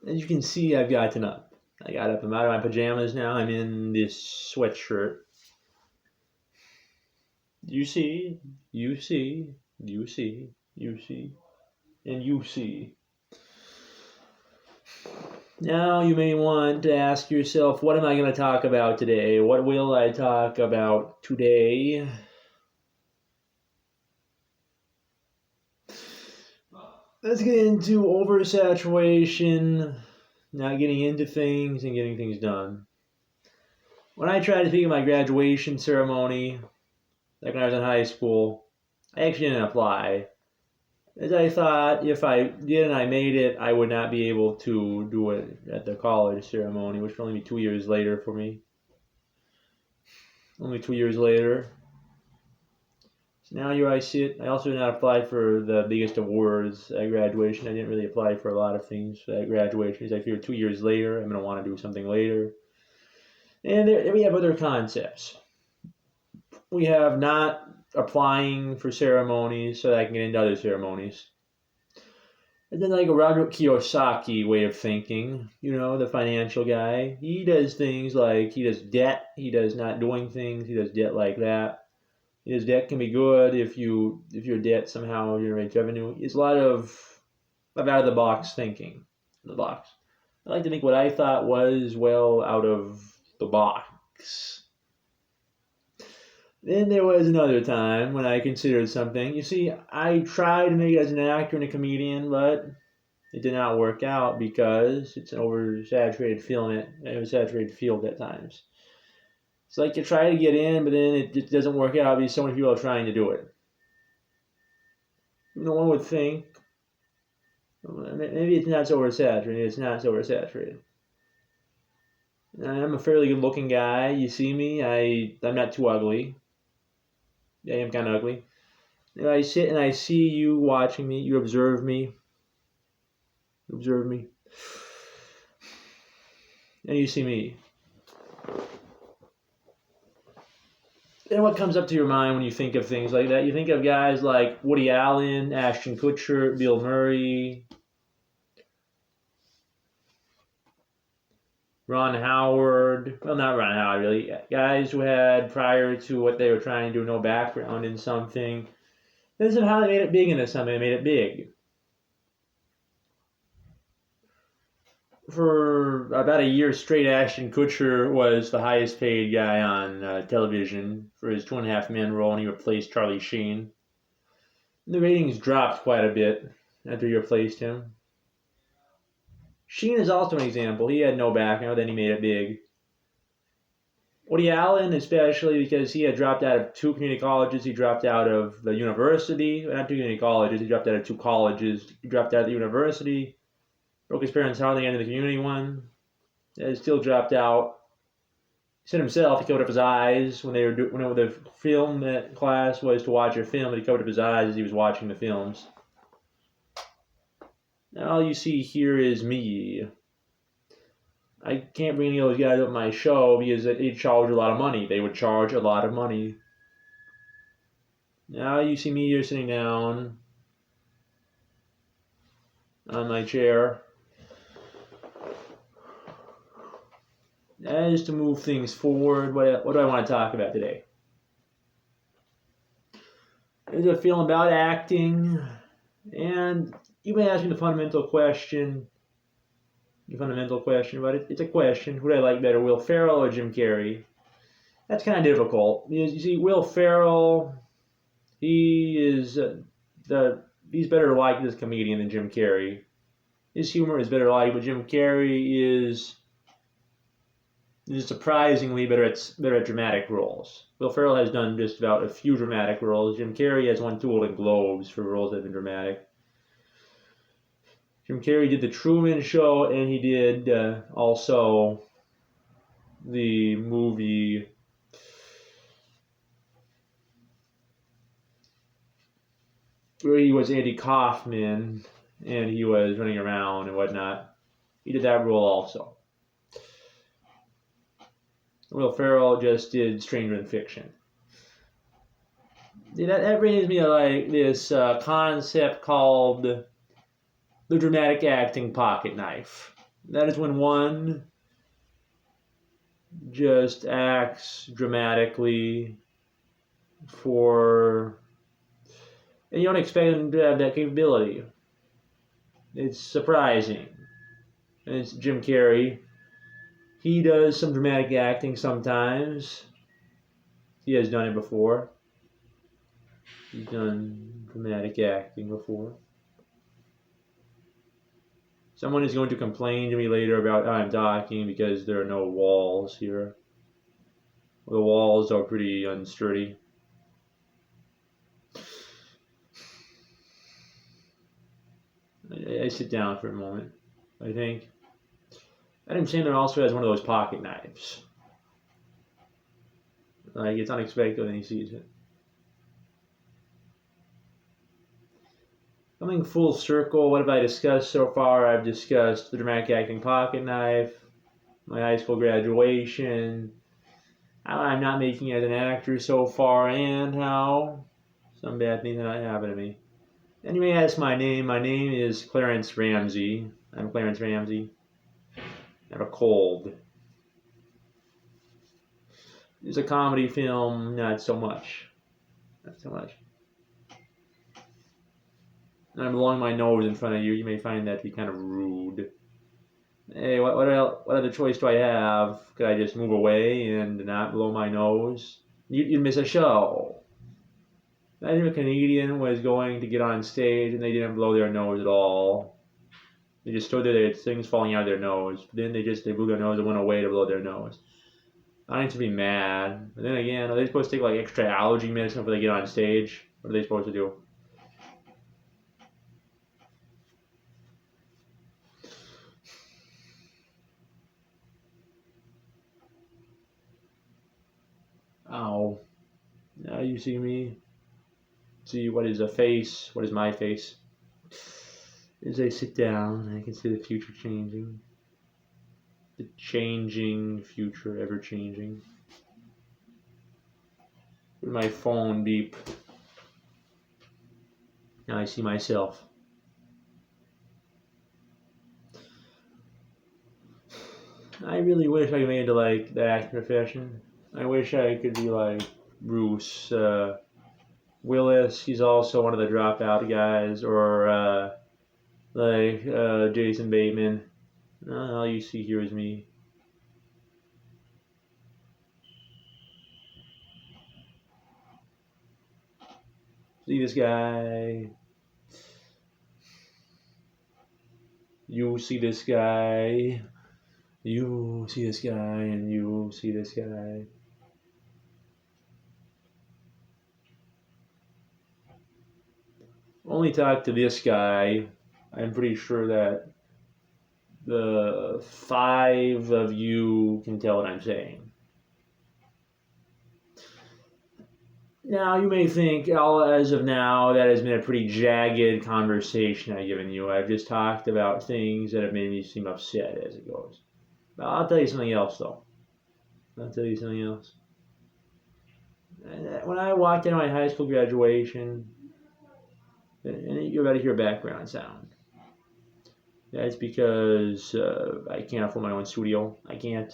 As you can see, I've gotten up. I got up. I'm out of my pajamas now. I'm in this sweatshirt. You see, you see, you see, you see, and you see. Now you may want to ask yourself, what am I going to talk about today? What will I talk about today? Let's get into oversaturation, not getting into things and getting things done. When I tried to speak at my graduation ceremony, like when I was in high school, I actually didn't apply. As I thought if I did and I made it, I would not be able to do it at the college ceremony, which would only be 2 years later for me. Only 2 years later. So now here I sit. I also did not apply for the biggest awards at graduation. I didn't really apply for a lot of things at graduation because I figured 2 years later I'm going to want to do something later. And there we have other concepts. We have not applying for ceremonies so that I can get into other ceremonies. And then like a Robert Kiyosaki way of thinking, the financial guy, he does things like he does debt, he does not doing things, he does debt like that. His debt can be good if your debt somehow generates revenue. It's a lot of out of the box thinking. The box. I like to think what I thought was well out of the box. Then there was another time when I considered something. You see, I tried to make it as an actor and a comedian, but it did not work out because it's an oversaturated field at times. It's like you try to get in, but then it just doesn't work out because so many people are trying to do it. No one would think, maybe it's not so oversaturated. It's not so oversaturated. I'm a fairly good-looking guy. You see me. I'm not too ugly. I am kind of ugly. I sit and I see you watching me. You observe me. And you see me. And what comes up to your mind when you think of things like that? You think of guys like Woody Allen, Ashton Kutcher, Bill Murray, Ron Howard. Well, not Ron Howard, really. Guys who had, prior to what they were trying to do, no background in something. Then somehow they made it big into something. They made it big. For about a year straight, Ashton Kutcher was the highest paid guy on television for his 2.5 Men role, and he replaced Charlie Sheen. The ratings dropped quite a bit after he replaced him. Sheen is also an example. He had no background, then he made it big. Woody Allen, especially because he had dropped out of 2 community colleges. He dropped out of the university. Not 2 community colleges. He dropped out of 2 colleges. He dropped out of the university. Broke his parents' heart again in the community one. He still dropped out. He said himself he covered up his eyes when the film class was to watch a film, but he covered up his eyes as he was watching the films. Now all you see here is me. I can't bring any of those guys up my show because they charge a lot of money. They would charge a lot of money. Now you see me here sitting down on my chair. As to move things forward, what do I want to talk about today? There's a film about acting, and you may ask me the fundamental question, but it's a question: who do I like better, Will Ferrell or Jim Carrey? That's kind of difficult because you see, Will Ferrell, he's better liked as a comedian than Jim Carrey. His humor is better liked, but Jim Carrey is surprisingly better at dramatic roles. Will Ferrell has done just about a few dramatic roles. Jim Carrey has won 2 Golden Globes for roles that have been dramatic. Jim Carrey did The Truman Show, and he did also the movie where he was Andy Kaufman, and he was running around and whatnot. He did that role also. Will Ferrell just did Stranger Than Fiction. That brings me to like this concept called the dramatic acting pocket knife. That is when one just acts dramatically for, and you don't expect them to have that capability. It's surprising. And it's Jim Carrey. He does some dramatic acting sometimes. He has done it before. He's done dramatic acting before. Someone is going to complain to me later about how I'm talking because there are no walls here. The walls are pretty unsturdy. I sit down for a moment, I think. Adam Sandler also has one of those pocket knives. Like, it's unexpected when he sees it. Coming full circle, what have I discussed so far? I've discussed the dramatic acting pocket knife, my high school graduation, how I'm not making it as an actor so far, and how some bad things are not happening to me. And you may ask my name. My name is Clarence Ramsey. I'm Clarence Ramsey. I have a cold. It's a comedy film, not so much. Not so much. And I'm blowing my nose in front of you. You may find that to be kind of rude. Hey, what other choice do I have? Could I just move away and not blow my nose? You'd miss a show. Imagine a comedian was going to get on stage and they didn't blow their nose at all. They just stood there, things falling out of their nose. Then they blew their nose and went away to blow their nose. I need to be mad. But then again, are they supposed to take like extra allergy medicine before they get on stage? What are they supposed to do? Ow. Now you see me. See what is a face? What is my face? As I sit down, I can see the future changing. The changing future, ever changing. My phone beep. Now I see myself. I really wish I could make it to like the acting profession. I wish I could be like Bruce Willis. He's also one of the dropout guys, or Jason Bateman. All you see here is me. See this guy. You see this guy. You see this guy, and you see this guy. Only talk to this guy. I'm pretty sure that the 5 of you can tell what I'm saying. Now, you may think, as of now, that has been a pretty jagged conversation I've given you. I've just talked about things that have made me seem upset as it goes. But I'll tell you something else, though. I'll tell you something else. When I walked into my high school graduation, and you're about to hear background sound. That's because I can't afford my own studio. I can't.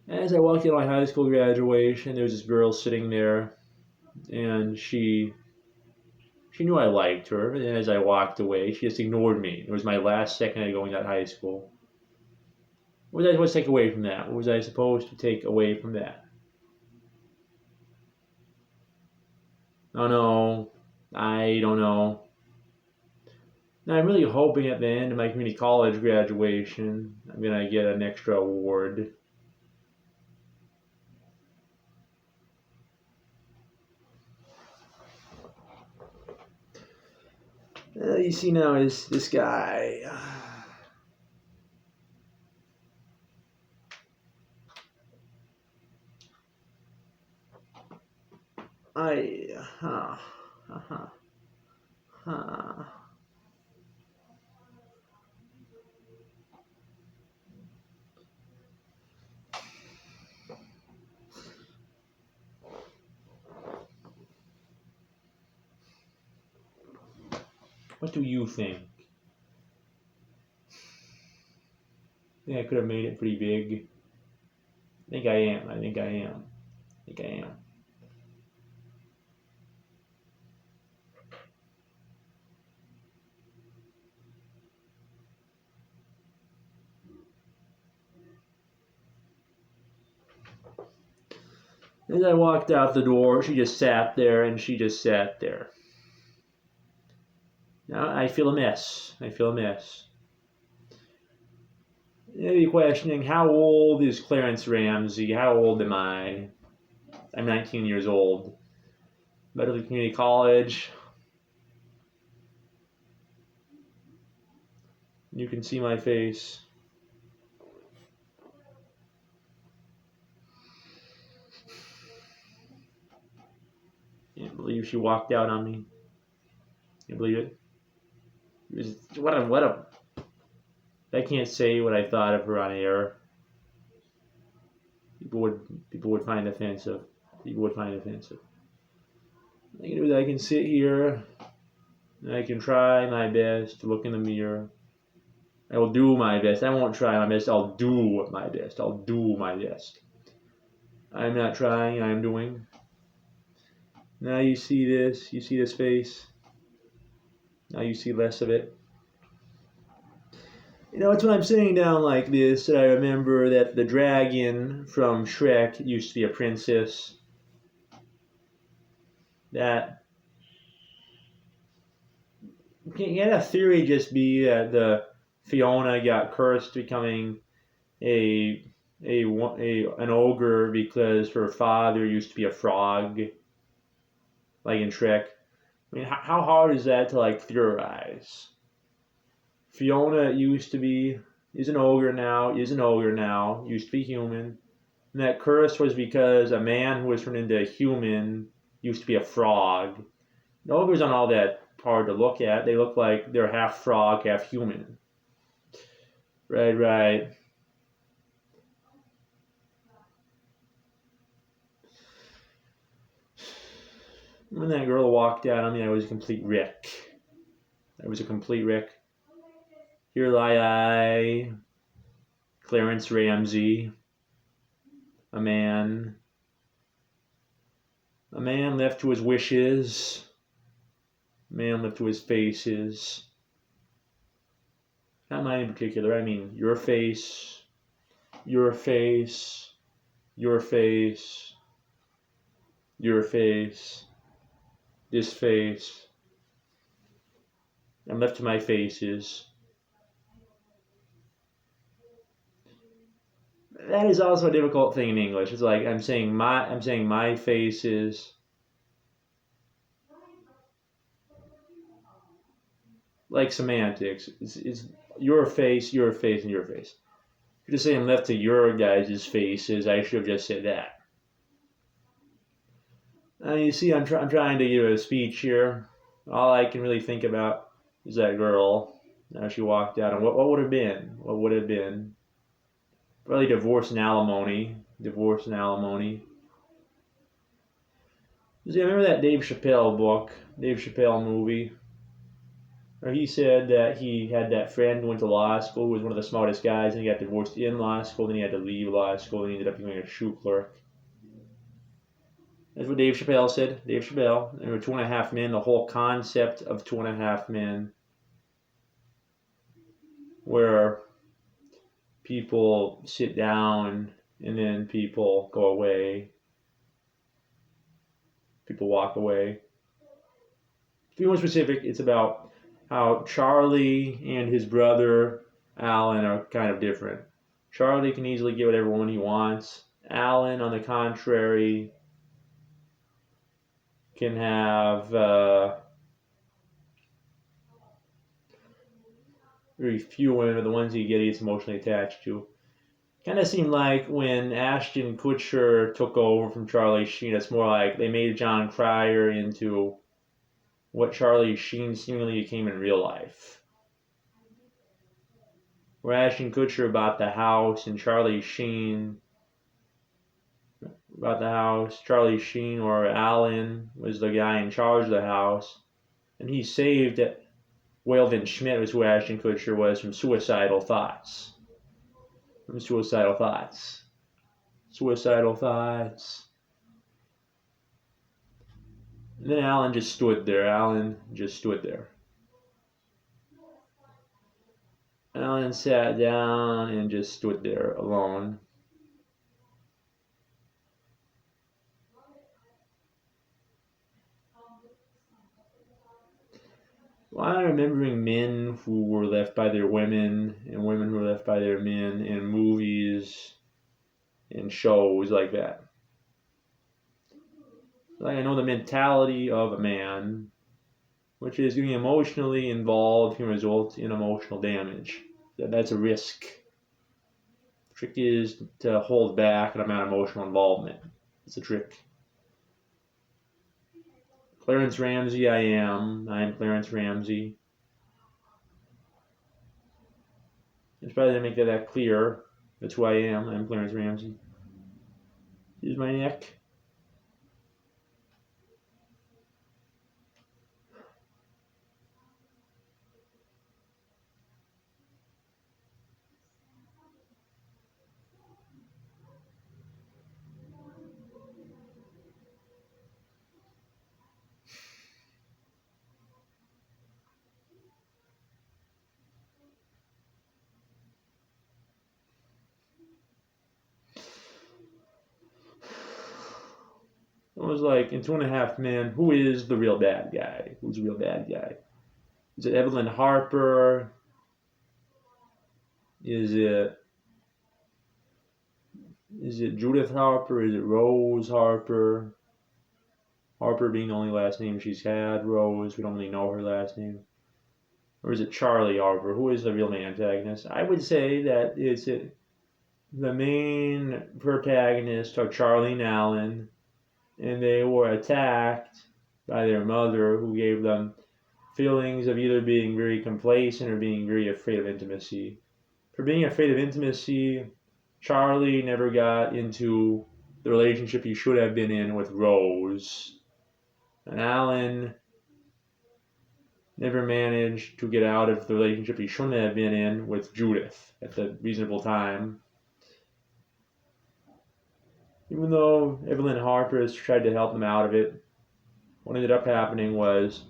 As I walked into my high school graduation, there was this girl sitting there, and she knew I liked her, and as I walked away, she just ignored me. It was my last second of going to high school. What was I supposed to take away from that? What was I supposed to take away from that? Oh no, I don't know. Now, I'm really hoping at the end of my community college graduation, I'm going to get an extra award. You see now is this guy. What do you think? think I could have made it pretty big. I think I am. As I walked out the door, she just sat there and she just sat there. Now I feel a mess. Maybe questioning, how old is Clarence Ramsey? How old am I? I'm 19 years old. Medley Community College. You can see my face. Can't believe she walked out on me. Can't believe it. What a. I can't say what I thought of her on air. People would find offensive. I can do that. I can sit here and I can try my best to look in the mirror. I will do my best. I won't try my best. I'll do my best. I'm not trying. I'm doing. Now you see this. You see this face. Now you see less of it. It's when I'm sitting down like this that I remember that the dragon from Shrek used to be a princess. That can't a theory just be that the Fiona got cursed becoming an ogre because her father used to be a frog, like in Shrek? I mean, how hard is that to theorize? Fiona is an ogre now, used to be human. And that curse was because a man who was turned into a human used to be a frog. The ogres aren't all that hard to look at. They look like they're half frog, half human. Right. When that girl walked out on me, I was a complete wreck. Here lie I, Clarence Ramsey, a man left to his wishes, a man left to his faces. Not mine in particular, I mean your face, this face. I'm left to my faces. That is also a difficult thing in English. It's like I'm saying my faces. Like semantics. It's your face, and your face. If you're just saying I'm left to your guys' faces, I should have just said that. You see, I'm trying to give a speech here. All I can really think about is that girl. Now she walked out, and what would have been? Probably divorce and alimony. See, I remember that Dave Chappelle movie, where he said that he had that friend who went to law school, who was one of the smartest guys, and he got divorced in law school, then he had to leave law school, and he ended up becoming a shoe clerk. That's what Dave Chappelle said. There were 2.5 Men, the whole concept of 2.5 Men, where people sit down and then people go away. People walk away. To be more specific, it's about how Charlie and his brother Alan are kind of different. Charlie can easily get whatever woman he wants. Alan, on the contrary, can have very few women, but the ones he gets emotionally attached to. Kind of seemed like when Ashton Kutcher took over from Charlie Sheen, it's more like they made John Cryer into what Charlie Sheen seemingly became in real life. Where Ashton Kutcher bought the house and Charlie Sheen or Alan was the guy in charge of the house, and he saved it. Weldon Schmidt was who Ashton Kutcher was, from suicidal thoughts. from suicidal thoughts. Suicidal thoughts. And then Alan just stood there. Alan just stood there. Alan sat down and just stood there alone. Well, I'm remembering men who were left by their women and women who were left by their men in movies and shows like that. Like I know the mentality of a man, which is getting emotionally involved can result in emotional damage. That's a risk. The trick is to hold back an amount of emotional involvement. It's a trick. Clarence Ramsey, I am Clarence Ramsey. It's probably to make that clear. That's who I am. I'm Clarence Ramsey. Here's my neck. It was like in 2.5 Men, who is the real bad guy? Who's the real bad guy? Is it Evelyn Harper? Is it Judith Harper? Is it Rose Harper? Harper being the only last name she's had. Rose, we don't really know her last name. Or is it Charlie Harper? Who is the real main antagonist? I would say that the main protagonists are Charlie and Alan, and they were attacked by their mother, who gave them feelings of either being very complacent or being very afraid of intimacy. For being afraid of intimacy, Charlie never got into the relationship he should have been in with Rose. And Alan never managed to get out of the relationship he shouldn't have been in with Judith at the reasonable time. Even though Evelyn Harper has tried to help him out of it, what ended up happening was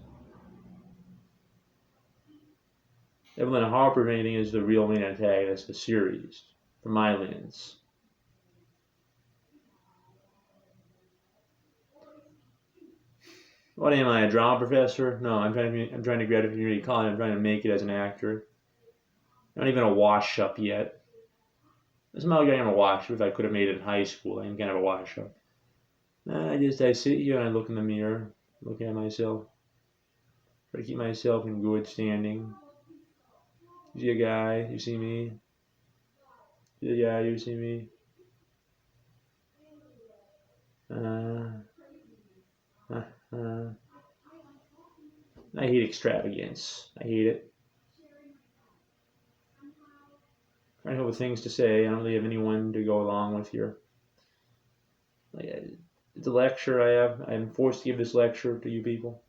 Evelyn Harper, if anything, is the real main antagonist of the series, from my lens. What am I, a drama professor? No, I'm trying to graduate community college. I'm trying to make it as an actor. I'm not even a wash-up yet. Somehow I'm a wash-up. If I could have made it in high school, I'm kind of a wash-up. I sit here and I look in the mirror, look at myself, try to keep myself in good standing. You see a guy, you see me. See a guy, you see me. I hate extravagance. I hate it. I have things to say. I don't really have anyone to go along with here. It's a lecture I have. I'm forced to give this lecture to you people.